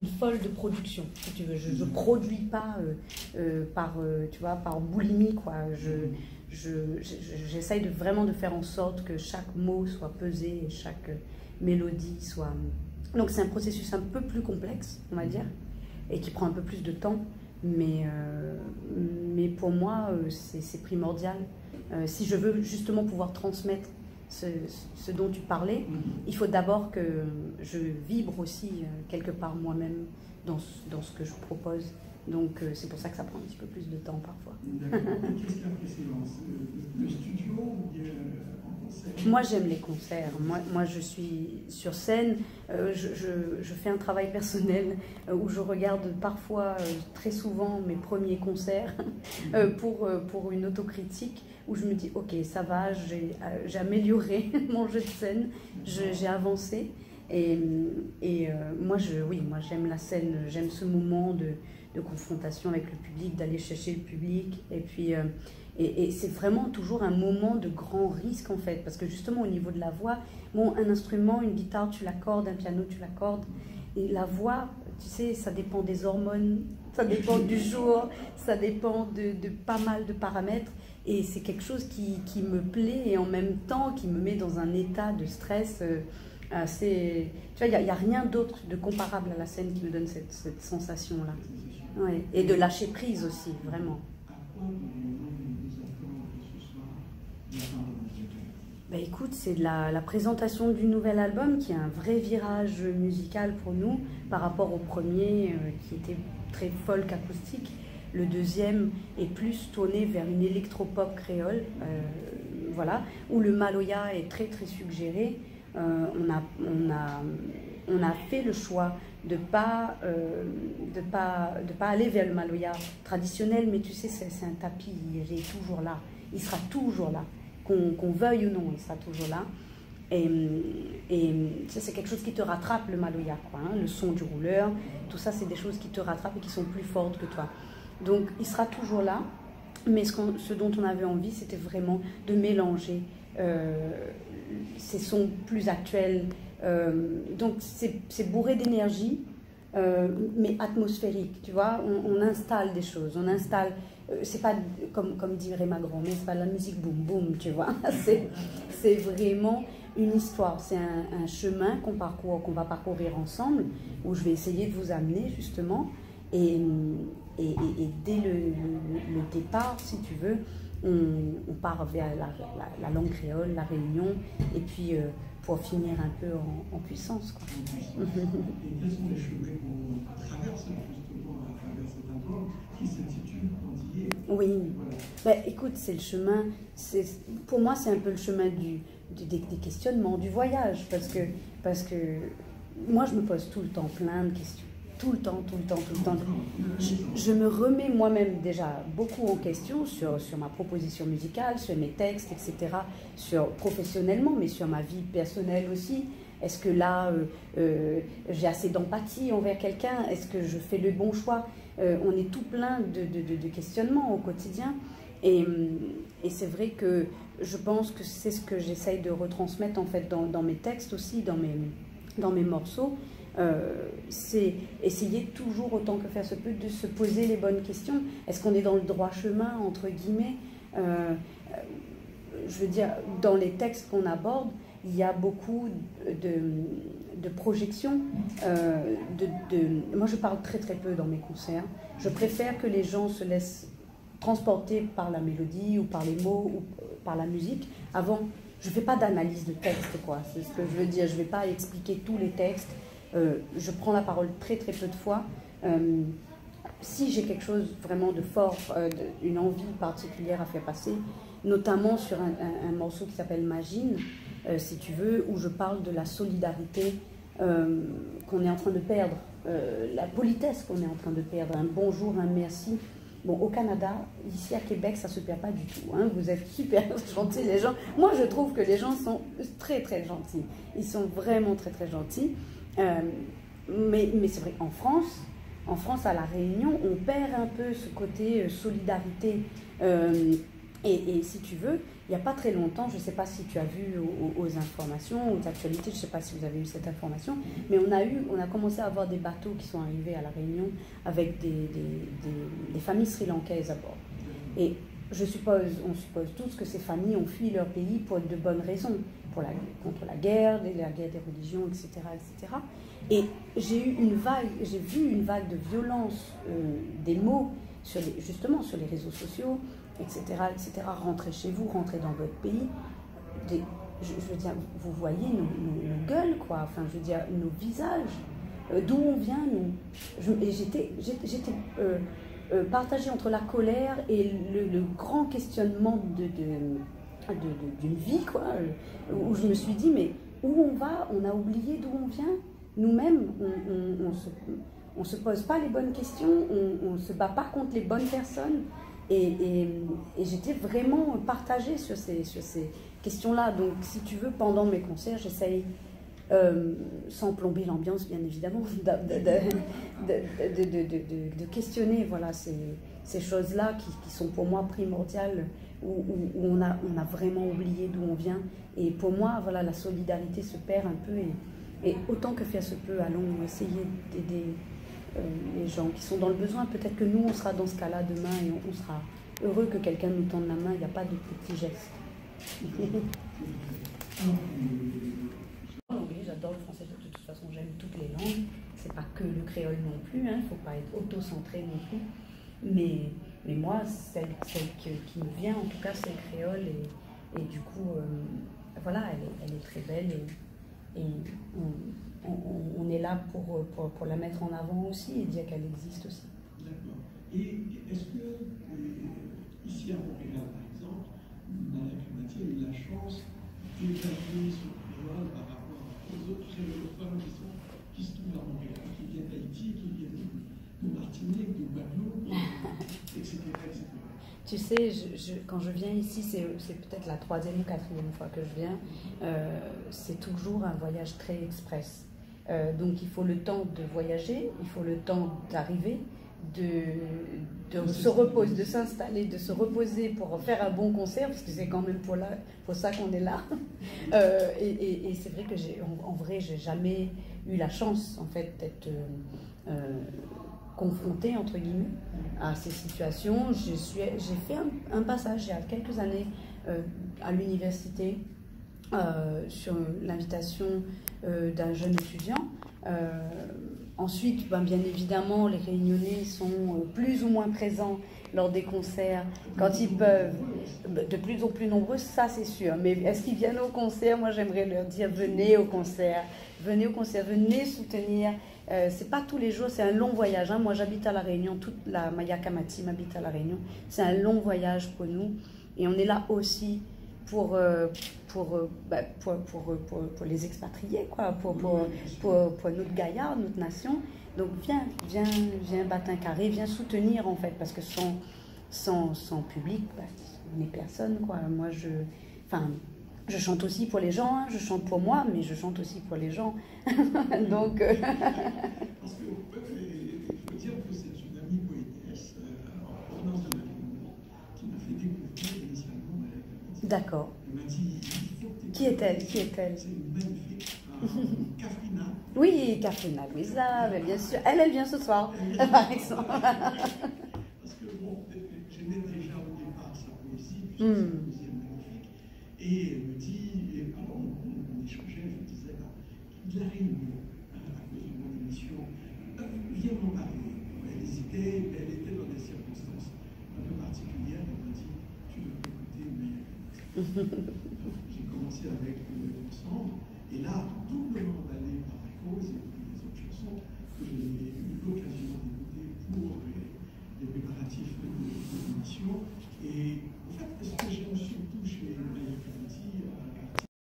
une folle de production, si tu veux. Je produis pas tu vois, par boulimie, quoi. J'essaye vraiment de faire en sorte que chaque mot soit pesé, et chaque mélodie soit... Donc c'est un processus un peu plus complexe, on va dire, et qui prend un peu plus de temps, mais pour moi, c'est primordial. Si je veux justement pouvoir transmettre ce dont tu parlais, il faut d'abord que je vibre aussi quelque part moi-même dans ce que je propose. Donc c'est pour ça que ça prend un petit peu plus de temps parfois. D'accord. Qu'est-ce qui a précédence? Le studio ou bien en concert? Moi j'aime les concerts. Moi je suis sur scène. Je fais un travail personnel où je regarde parfois, très souvent, mes premiers concerts pour une autocritique, où je me dis ok, ça va, j'ai amélioré mon jeu de scène, j'ai avancé. Et moi j'aime la scène, j'aime ce moment de confrontation avec le public, d'aller chercher le public. Et puis et c'est vraiment toujours un moment de grand risque en fait, parce que justement au niveau de la voix, bon, un instrument, une guitare tu l'accordes, un piano tu l'accordes, et la voix, tu sais, ça dépend des hormones, ça dépend du jour, ça dépend de pas mal de paramètres, et c'est quelque chose qui me plaît et en même temps qui me met dans un état de stress assez... Tu vois, il n'y a rien d'autre de comparable à la scène qui me donne cette sensation-là. Ouais. Et de lâcher prise aussi, vraiment. Bah écoute, c'est la présentation du nouvel album qui est un vrai virage musical pour nous par rapport au premier qui était très folk acoustique. Le deuxième est plus tourné vers une électropop créole, voilà, où le maloya est très très suggéré. On a fait le choix de pas aller vers le maloya traditionnel, mais tu sais, c'est un tapis, il est toujours là, il sera toujours là, qu'on veuille ou non, il sera toujours là. Et c'est quelque chose qui te rattrape, le maloya, quoi, hein, le son du rouleur, tout ça, c'est des choses qui te rattrapent et qui sont plus fortes que toi. Donc il sera toujours là, mais ce dont on avait envie, c'était vraiment de mélanger ces sons plus actuels. Donc c'est bourré d'énergie, mais atmosphérique, tu vois. On installe des choses, on installe. C'est pas comme dirait ma grand-mère, c'est pas de la musique boum boum, tu vois. C'est vraiment une histoire, c'est un chemin qu'on va parcourir ensemble, où je vais essayer de vous amener justement. Et dès le départ, si tu veux, on part vers la langue créole, la réunion, et puis pour finir un peu en puissance, quoi. Et quels sont les chemins qu'on traverse justement à travers cet album qui s'intitule Antillais? Oui, voilà. Bah, écoute, c'est le chemin, pour moi c'est un peu le chemin des questionnements, du voyage, parce que moi je me pose tout le temps plein de questions. Tout le temps. Je me remets moi-même déjà beaucoup en question sur ma proposition musicale, sur mes textes, etc. Professionnellement, mais sur ma vie personnelle aussi. Est-ce que là, j'ai assez d'empathie envers quelqu'un? Est-ce que je fais le bon choix? On est tout plein de questionnements au quotidien. Et c'est vrai que je pense que c'est ce que j'essaye de retransmettre en fait dans mes textes aussi, dans mes morceaux. C'est essayer toujours, autant que faire se peut, de se poser les bonnes questions. Est-ce qu'on est dans le droit chemin, entre guillemets? Je veux dire, dans les textes qu'on aborde, il y a beaucoup de projections. Moi, je parle très très peu dans mes concerts. Je préfère que les gens se laissent transporter par la mélodie ou par les mots ou par la musique. Avant, je ne fais pas d'analyse de texte, quoi. C'est ce que je veux dire. Je ne vais pas expliquer tous les textes. Je prends la parole très très peu de fois. Si j'ai quelque chose vraiment de fort, une envie particulière à faire passer, notamment sur un morceau qui s'appelle Magine, si tu veux, où je parle de la solidarité qu'on est en train de perdre, la politesse qu'on est en train de perdre, un bonjour, un merci. Bon, au Canada, ici à Québec, ça ne se perd pas du tout, hein. Vous êtes super gentils, les gens. Moi, je trouve que les gens sont très très gentils. Ils sont vraiment très très gentils. Mais c'est vrai qu'en France, à La Réunion, on perd un peu ce côté solidarité. Et si tu veux, il n'y a pas très longtemps, je ne sais pas si tu as vu aux informations, aux actualités, je ne sais pas si vous avez eu cette information, mais on a commencé à avoir des bateaux qui sont arrivés à La Réunion avec des familles sri-lankaises à bord. Et on suppose tous que ces familles ont fui leur pays pour de bonnes raisons, contre la guerre des religions, etc., etc. Et j'ai vu une vague de violence des mots justement sur les réseaux sociaux, etc., etc. Rentrez chez vous, rentrez dans votre pays. Je veux dire, vous voyez nos gueules, quoi. Enfin, je veux dire, nos visages, d'où on vient, nous. Et j'étais partagée entre la colère et le grand questionnement d'une vie, quoi, où je me suis dit, mais où on va? On a oublié d'où on vient. Nous-mêmes, on se pose pas les bonnes questions, on se bat pas contre les bonnes personnes. Et j'étais vraiment partagée sur ces questions-là. Donc, si tu veux, pendant mes concerts, j'essaye, sans plomber l'ambiance, bien évidemment, de questionner voilà, ces choses-là qui sont pour moi primordiales, où on a vraiment oublié d'où on vient. Et pour moi, voilà, la solidarité se perd un peu. Et autant que faire se peut, allons essayer d'aider les gens qui sont dans le besoin. Peut-être que nous, on sera dans ce cas-là demain et on sera heureux que quelqu'un nous tende la main. Il n'y a pas de petits gestes. J'adore le français, de toute façon, j'aime toutes les langues. C'est pas que le créole non plus, il ne faut pas être auto-centré non plus. Mais moi, celle qui me vient, en tout cas, c'est le créole. Et du coup, voilà, elle est très belle. Et on est là pour la mettre en avant aussi et dire qu'elle existe aussi. D'accord. Et est-ce que, ici à Montréal, par exemple, Malak Mathieu a eu la chance d'évaluer son créole par rapport aux autres créolophones qui se trouvent à Montréal, qui viennent d'Haïti, qui viennent de Martinique, de Guadeloupe, etc., etc. Tu sais, quand je viens ici, c'est peut-être la 3e ou 4e fois que je viens, c'est toujours un voyage très express. Donc il faut le temps de voyager, il faut le temps d'arriver, de se reposer, de s'installer, de se reposer pour faire un bon concert, parce que c'est quand même pour ça qu'on est là. Et c'est vrai que en vrai, j'ai jamais eu la chance en fait d'être confrontée entre guillemets à ces situations. J'ai fait un passage il y a quelques années à l'université sur l'invitation d'un jeune étudiant. Ensuite, bien évidemment, les Réunionnais sont plus ou moins présents lors des concerts quand ils peuvent, de plus en plus nombreux, ça c'est sûr. Mais est-ce qu'ils viennent au concert? Moi, j'aimerais leur dire venez au concert, venez soutenir. C'est pas tous les jours, c'est un long voyage. Moi, j'habite à La Réunion, toute la Maya Kamati m'habite à La Réunion. C'est un long voyage pour nous, et on est là aussi pour les expatriés, quoi, pour notre gaillard, notre nation. Donc viens battre un carré, viens soutenir en fait, parce que sans public, on n'est personne, quoi. Moi, je chante aussi pour les gens, hein. Je chante pour moi, mais je chante aussi pour les gens. Donc, parce que il faut dire que c'est une amie poétesse en provenance de la Réunion qui m'a fait découvrir initialement Malak Mathieu. D'accord. Elle m'a dit, qui est-elle? C'est une magnifique Kafrina. Oui, Kafrina Louisa, bien sûr. Elle vient ce soir, par exemple. Parce que bon, j'aimais déjà au départ sa poésie, puisque sa poésie est magnifique. Et elle me dit, et alors on échangeait, je me disais, de la Réunion, à cause de mon émission, viens m'en parler. Elle hésitait, elle était dans des circonstances un peu particulières. Elle m'a dit, tu devrais écouter Malak. J'ai commencé avec ensemble, et là, doublement emballé par la cause et les autres chansons que j'ai eu l'occasion d'écouter pour les préparatifs de l'émission. Et